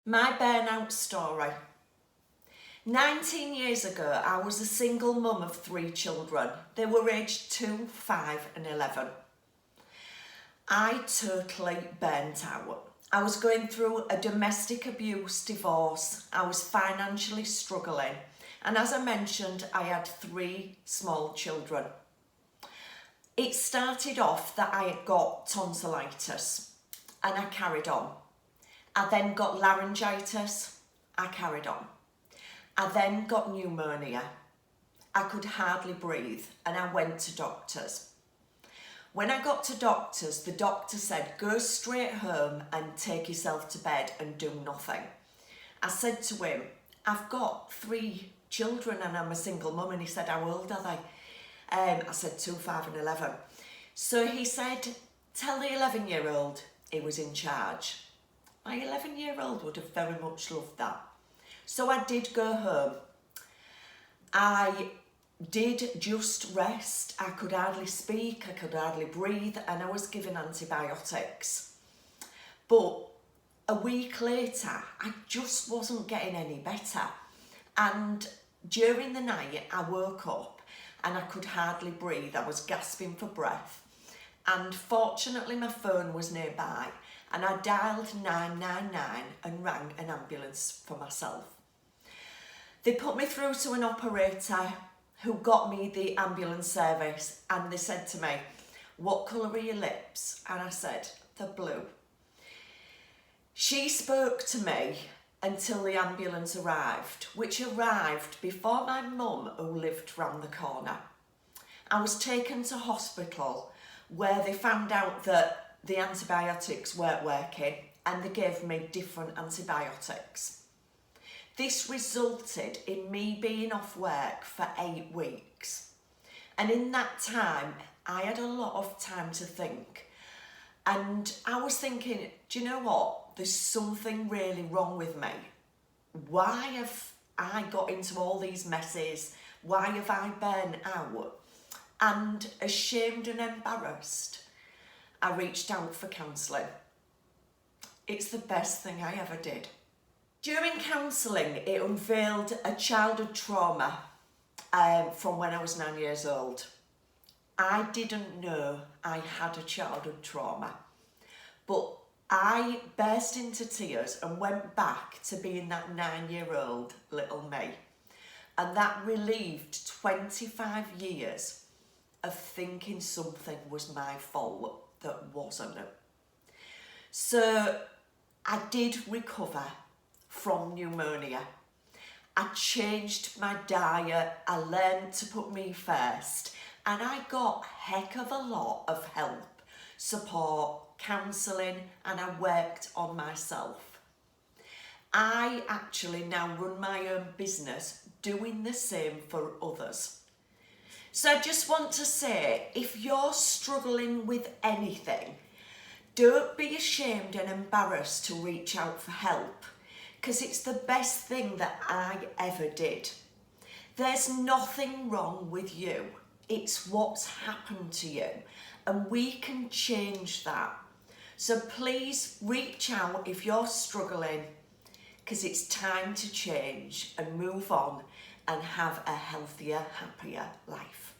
My burnout story. 19 years ago, I was a single mum of 3 children. They were aged 2, 5 and 11. I totally burnt out. I was going through a domestic abuse divorce. I was financially struggling. And as I mentioned, I had 3 small children. It started off that I had got tonsillitis and I carried on. I then got laryngitis, I carried on. I then got pneumonia. I could hardly breathe and I went to doctors. When I got to doctors, the doctor said, go straight home and take yourself to bed and do nothing. I said to him, I've got 3 children and I'm a single mum. And he said, how old are they? I said 2, 5 and 11. So he said, tell the 11-year-old he was in charge. My 11-year-old would have very much loved that. So I did go home. I did just rest. I could hardly speak, I could hardly breathe, and I was given antibiotics. But a week later, I just wasn't getting any better. And during the night, I woke up and I could hardly breathe. I was gasping for breath. And fortunately, my phone was nearby. And I dialed 999 and rang an ambulance for myself. They put me through to an operator who got me the ambulance service, and they said to me, what colour are your lips? And I said, they're blue. She spoke to me until the ambulance arrived, which arrived before my mum, who lived round the corner. I was taken to hospital where they found out that the antibiotics weren't working and they gave me different antibiotics. This resulted in me being off work for 8 weeks. And in that time, I had a lot of time to think. And I was thinking, do you know what? There's something really wrong with me. Why have I got into all these messes? Why have I burnt out? And ashamed and embarrassed, I reached out for counselling. It's the best thing I ever did. During counselling, it unveiled a childhood trauma from when I was 9 years old. I didn't know I had a childhood trauma, but I burst into tears and went back to being that 9-year-old little me. And that relieved 25 years of thinking something was my fault that wasn't. So I did recover from pneumonia. I changed my diet, I learned to put me first, and I got a heck of a lot of help, support, counselling, and I worked on myself. I actually now run my own business doing the same for others. So I just want to say, if you're struggling with anything, don't be ashamed and embarrassed to reach out for help, because it's the best thing that I ever did. There's nothing wrong with you. It's what's happened to you, and we can change that. So please reach out if you're struggling, because it's time to change and move on and have a healthier, happier life.